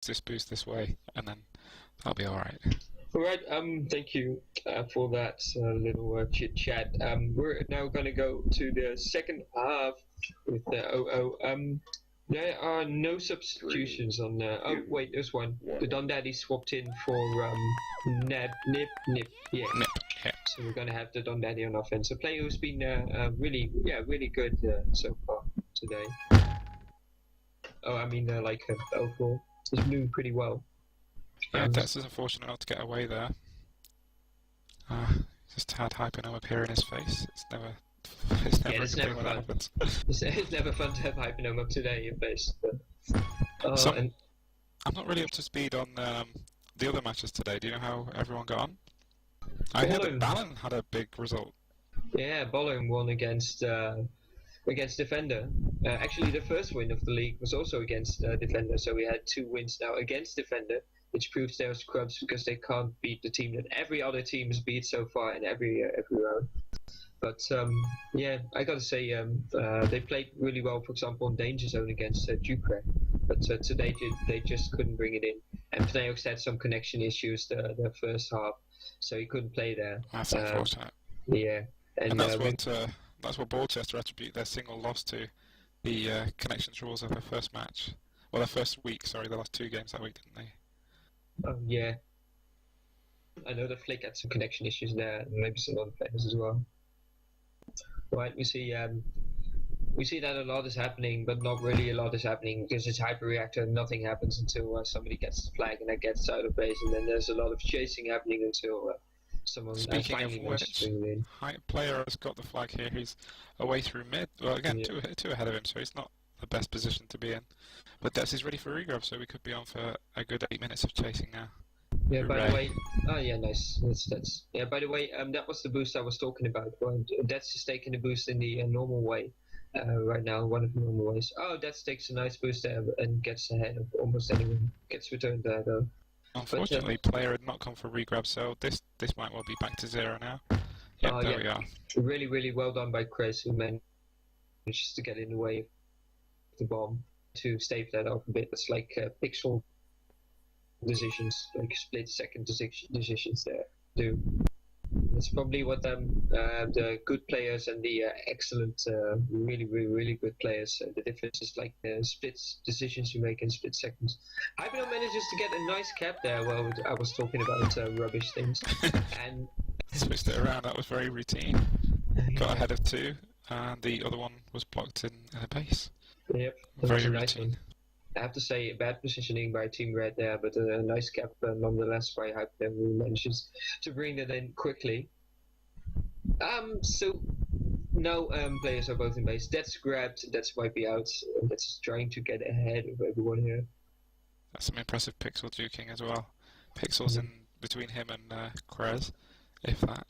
this boost this way, and then that'll be alright. All right. Thank you for that little chit chat. We're now going to go to the second half with the OO. There are no substitutions on. Oh wait, there's one. The Don Daddy swapped in for Nip. Yeah. Nip, yeah. So we're going to have the Don Daddy on offense. A player who's been really good so far today. Oh, I mean, overall, he's doing pretty well. Yeah, Dex is unfortunate not to get away there. Just had Hypernome appear in his face. It's never a good thing when that happens. It's never fun to have Hypernome up today in your face. I'm not really up to speed on the other matches today. Do you know how everyone got on? I heard that Ballon had a big result. Yeah, Ballcelona won against Defender. Actually, the first win of the league was also against Defender, so we had 2 wins now against Defender, which proves they're scrubs because they can't beat the team that every other team has beat so far in every round. But yeah, I gotta say they played really well. For example, in Danger Zone against Ducre, but today they just couldn't bring it in. And Pneox had some connection issues the first half, so he couldn't play there. That's unfortunate. Yeah, and that's what Ballchester attribute their single loss to, the connection troubles of their first match. Well, their first week. Sorry, they lost 2 games that week, didn't they? Oh yeah. I know that Flick had some connection issues there, and maybe some other players as well. Right, we see that a lot is happening, but not really a lot is happening because it's hyperreactor and nothing happens until somebody gets the flag and that gets out of base, and then there's a lot of chasing happening until someone finally wants to bring it in. Player has got the flag here. He's away through mid. Well, again, two ahead of him, so he's not the best position to be in. But Dex is ready for regrab, so we could be on for a good 8 minutes of chasing now. Yeah, by the way, oh yeah, nice. That's yeah. By the way, that was the boost I was talking about. Well, Dex is taking the boost in the normal way right now, one of the normal ways. Oh, Dex takes a nice boost there and gets ahead of almost anyone. Gets returned there though. Unfortunately, player had not come for regrab, so this might well be back to 0 now. Yep, there we are. Really, really well done by Chris, who managed to get in the way of the bomb to stave that off a bit. It's like pixel decisions, like split second decisions there do. That's probably what the good players and the excellent, really good players, the difference is like the split decisions you make in split seconds. Hypno manages to get a nice cap there while I was talking about rubbish things. And switched it around, that was very routine. Got ahead of 2, and the other one was blocked in a base. Yep, very routine. Nice one. I have to say, bad positioning by Team Red there, but a nice cap nonetheless by Hyper, who manages to bring that in quickly. So now players are both in base. That's grabbed, that's might be out. That's trying to get ahead of everyone here. That's some impressive pixel juking as well. Pixels in between him and Krez, if that.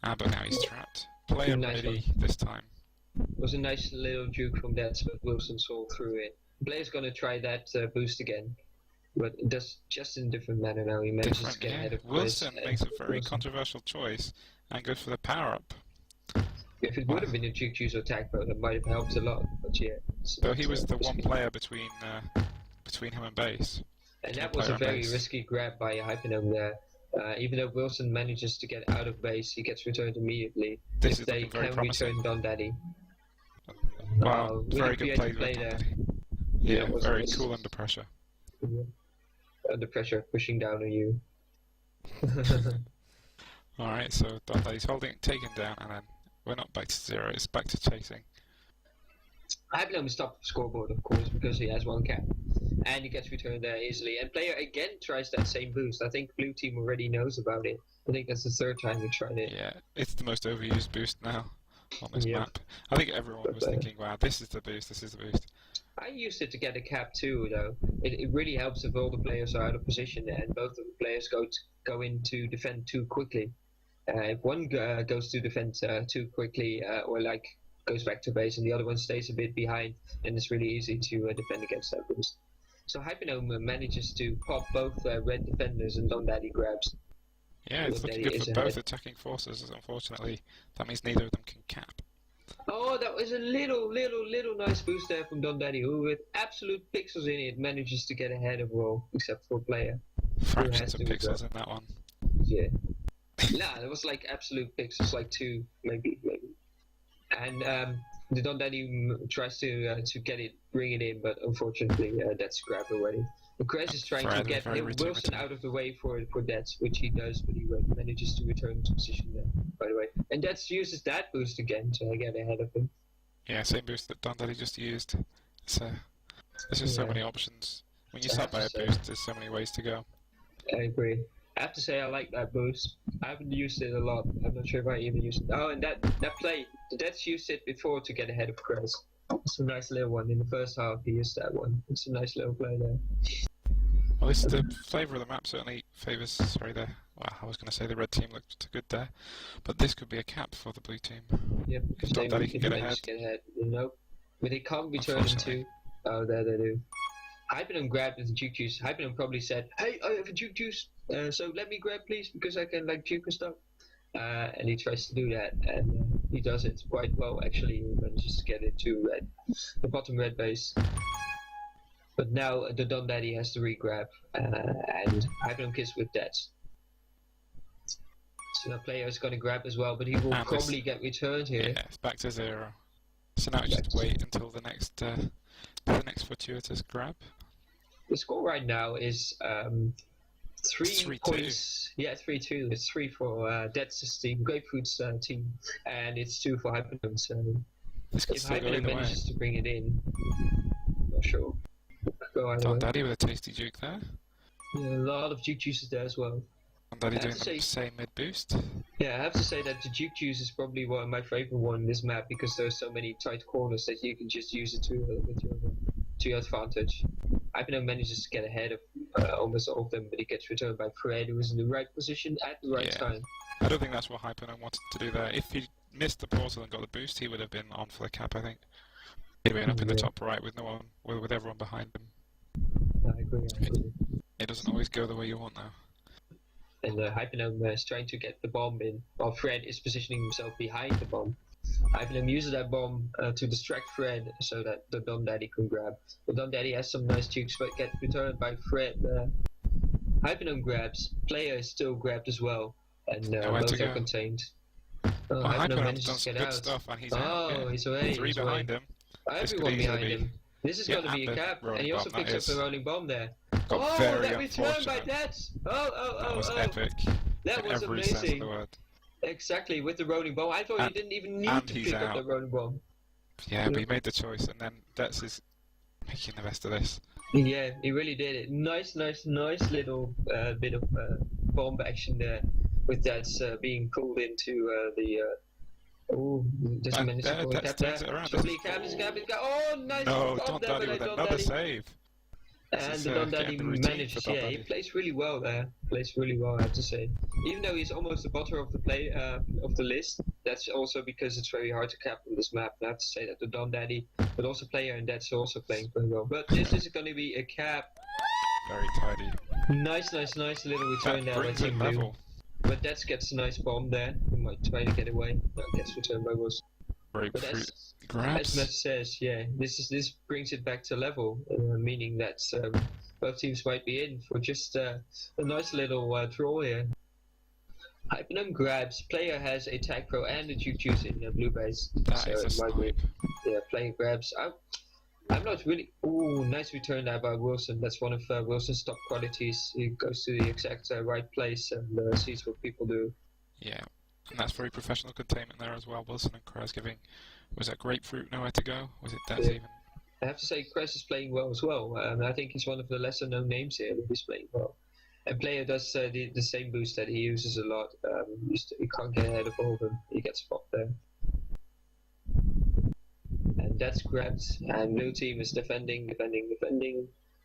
But now he's trapped. Player nice ready one. this time. It was a nice little juke from that, but Wilson saw through it. Player's gonna try that boost again, but it does just in a different manner now. He manages to get ahead of Wilson makes a very controversial choice and goes for the power up. If it would have been a juke juice or attack mode, it might have helped a lot. But yeah, so he was the one player between him and base. And that was a very risky grab by Hypernome there. Even though Wilson manages to get out of base, he gets returned immediately. This if they can return Don Daddy. Wow, very good play there. Yeah, very cool under pressure. Yeah. Under pressure, pushing down on you. Alright, so Don Daddy's holding, taken down, and then we're not back to 0, it's back to chasing. Hypernome stopped the scoreboard, of course, because he has 1 cap. And he gets returned there easily. And player again tries that same boost. I think blue team already knows about it. I think that's the 3rd time he tried it. Yeah, it's the most overused boost now on this map. I think everyone was thinking, wow, this is the boost, this is the boost. I used it to get a cap too, though. It really helps if all the players are out of position and both of the players go in to defend too quickly. If one goes to defend too quickly or like goes back to base and the other one stays a bit behind, then it's really easy to defend against that boost. So Hypernome manages to pop both red defenders and Don Daddy grabs. Yeah, it's looking good for both attacking forces. Unfortunately, that means neither of them can cap. Oh, that was a little nice boost there from Don Daddy, who with absolute pixels in it manages to get ahead of Roll, except for player. Fractions of pixels in that one. Yeah. Nah, it was like absolute pixels, like 2, maybe. And the Don Daddy tries to get it, bring it in, but unfortunately that's grabbed already. Krez is trying to get Wilson out of the way for Dets, which he does, but he manages to return to position there, by the way. And Dets uses that boost again to get ahead of him. Yeah, same boost that Don Daddy just used. There's just so many options. When you start by a boost, there's so many ways to go. I agree. I have to say I like that boost. I haven't used it a lot. I'm not sure if I even used it. Oh, and that play, the Dets used it before to get ahead of Krez. It's a nice little one. In the first half, he used that one. It's a nice little play there. Well, the flavour of the map certainly favours. Well, I was going to say the red team looked good there, but this could be a cap for the blue team. Yep, if Don Daddy can get ahead. Nope, but they can't be turned into. Oh, there they do. Hypernum grabbed with the juke juice. Hypernum probably said, "Hey, I have a juke juice, so let me grab, please, because I can like juke and stuff." And he tries to do that, and he does it quite well. Actually, he manages to get it to the bottom red base. But now the Don Daddy has to re-grab, and Hypernum kiss with that. So the player is going to grab as well, but he will probably get returned here. Yeah, it's back to 0. So now just wait until the next fortuitous grab. The score right now is 3 points. Yeah, 3-2. It's 3 for Dets' team, Grapefruit's team, and it's 2 for Hypernum. So if Hypernum manages to bring it in, I'm not sure. Don Daddy with a tasty juke there. Yeah, a lot of juke juices there as well. Don Daddy doing the same mid boost. Yeah, I have to say that the juke juice is probably my favorite one in this map because there's so many tight corners that you can just use it to your advantage. Hypernum manages to get ahead of almost all of them, but he gets returned by Fred, who is in the right position at the right time. I don't think that's what Hypernum wanted to do there. If he missed the portal and got the boost, he would have been on for the cap, I think. He'd been up in the top right with no one, with everyone behind him. I agree. It doesn't always go the way you want now. And Hypernum is trying to get the bomb in, while Fred is positioning himself behind the bomb. Hypernum uses that bomb to distract Fred so that the Don Daddy can grab. The Don Daddy has some nice jukes, but gets returned by Fred. Hypernum grabs, player is still grabbed as well, and both are contained. Hypernum manages to get out. Stuff and he's out. He's away. 3 behind him. Everyone behind him. This is going to be a cap, and he also picks up the rolling bomb there. That return by Dets! That was epic. That was amazing. Exactly, with the rolling bomb. I thought he didn't even need to pick up the rolling bomb. Yeah, but he made the choice, and then Dets is making the best of this. Yeah, he really did it. Nice little bit of bomb action there, with Dets being pulled into the... just a minute to cap there. Oh, nice! No, Don Daddy with another save. And the Don Daddy manages, he plays really well there. Plays really well, I have to say. Even though he's almost the bottom of the list, that's also because it's very hard to cap on this map. I have to say that the Don Daddy, but also player and that's also playing very well. But this is going to be a cap. Very tidy. Nice little return there by Team Blue. But Dets gets a nice bomb there. He might try to get away. No, gets returned by Wilson. Grabs. As Matt says, this brings it back to level, meaning that both teams might be in for just a nice little draw here. Hypernum grabs. Player has a tag pro and a juke juice in the blue base. That is a snipe. Yeah, player grabs. I'm not really... Ooh, nice return there by Wilson. That's one of Wilson's top qualities. He goes to the exact right place and sees what people do. Yeah, and that's very professional containment there as well. Wilson and Krez giving... Was that Grapefruit nowhere to go? Was it Dets even? I have to say Krez is playing well as well. I think he's one of the lesser known names here, but he's playing well. And player does the same boost that he uses a lot. He can't get ahead of all of them. He gets popped there. And Dets grabbed, and blue team is defending.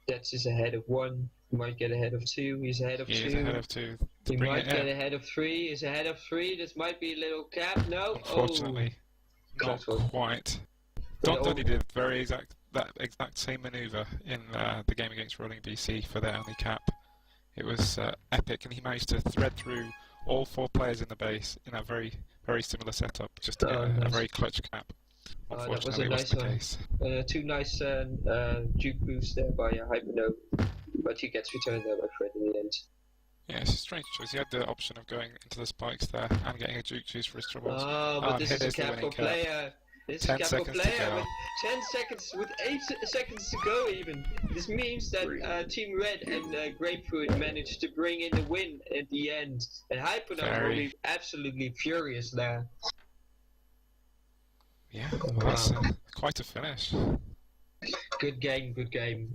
Dets is ahead of 1. He might get ahead of 2. He's ahead of 2. He's ahead of 2. He might get ahead of 3. He's ahead of 3. This might be a little cap. No. Unfortunately, not quite. Don Daddy did that exact same manoeuvre in the game against Rolling BC for their only cap. It was epic, and he managed to thread through all 4 players in the base in a very, very similar setup, just to get a very clutch cap. That was a Unfortunately, it nice wasn't the one. case. Two nice juke boosts there by Hypernova, but he gets returned there by Fred in the end. Yeah, it's a strange choice. He had the option of going into the spikes there and getting a juke juice for his troubles. But And this here is a is the winning capital cap. player. This is 10 a capital seconds to player go. with 10 seconds, with 8 seconds to go even. This means that Team Red and Grapefruit managed to bring in the win at the end. And Hypernova will be absolutely furious there. Yeah, well, that's quite a finish. Good game, good game.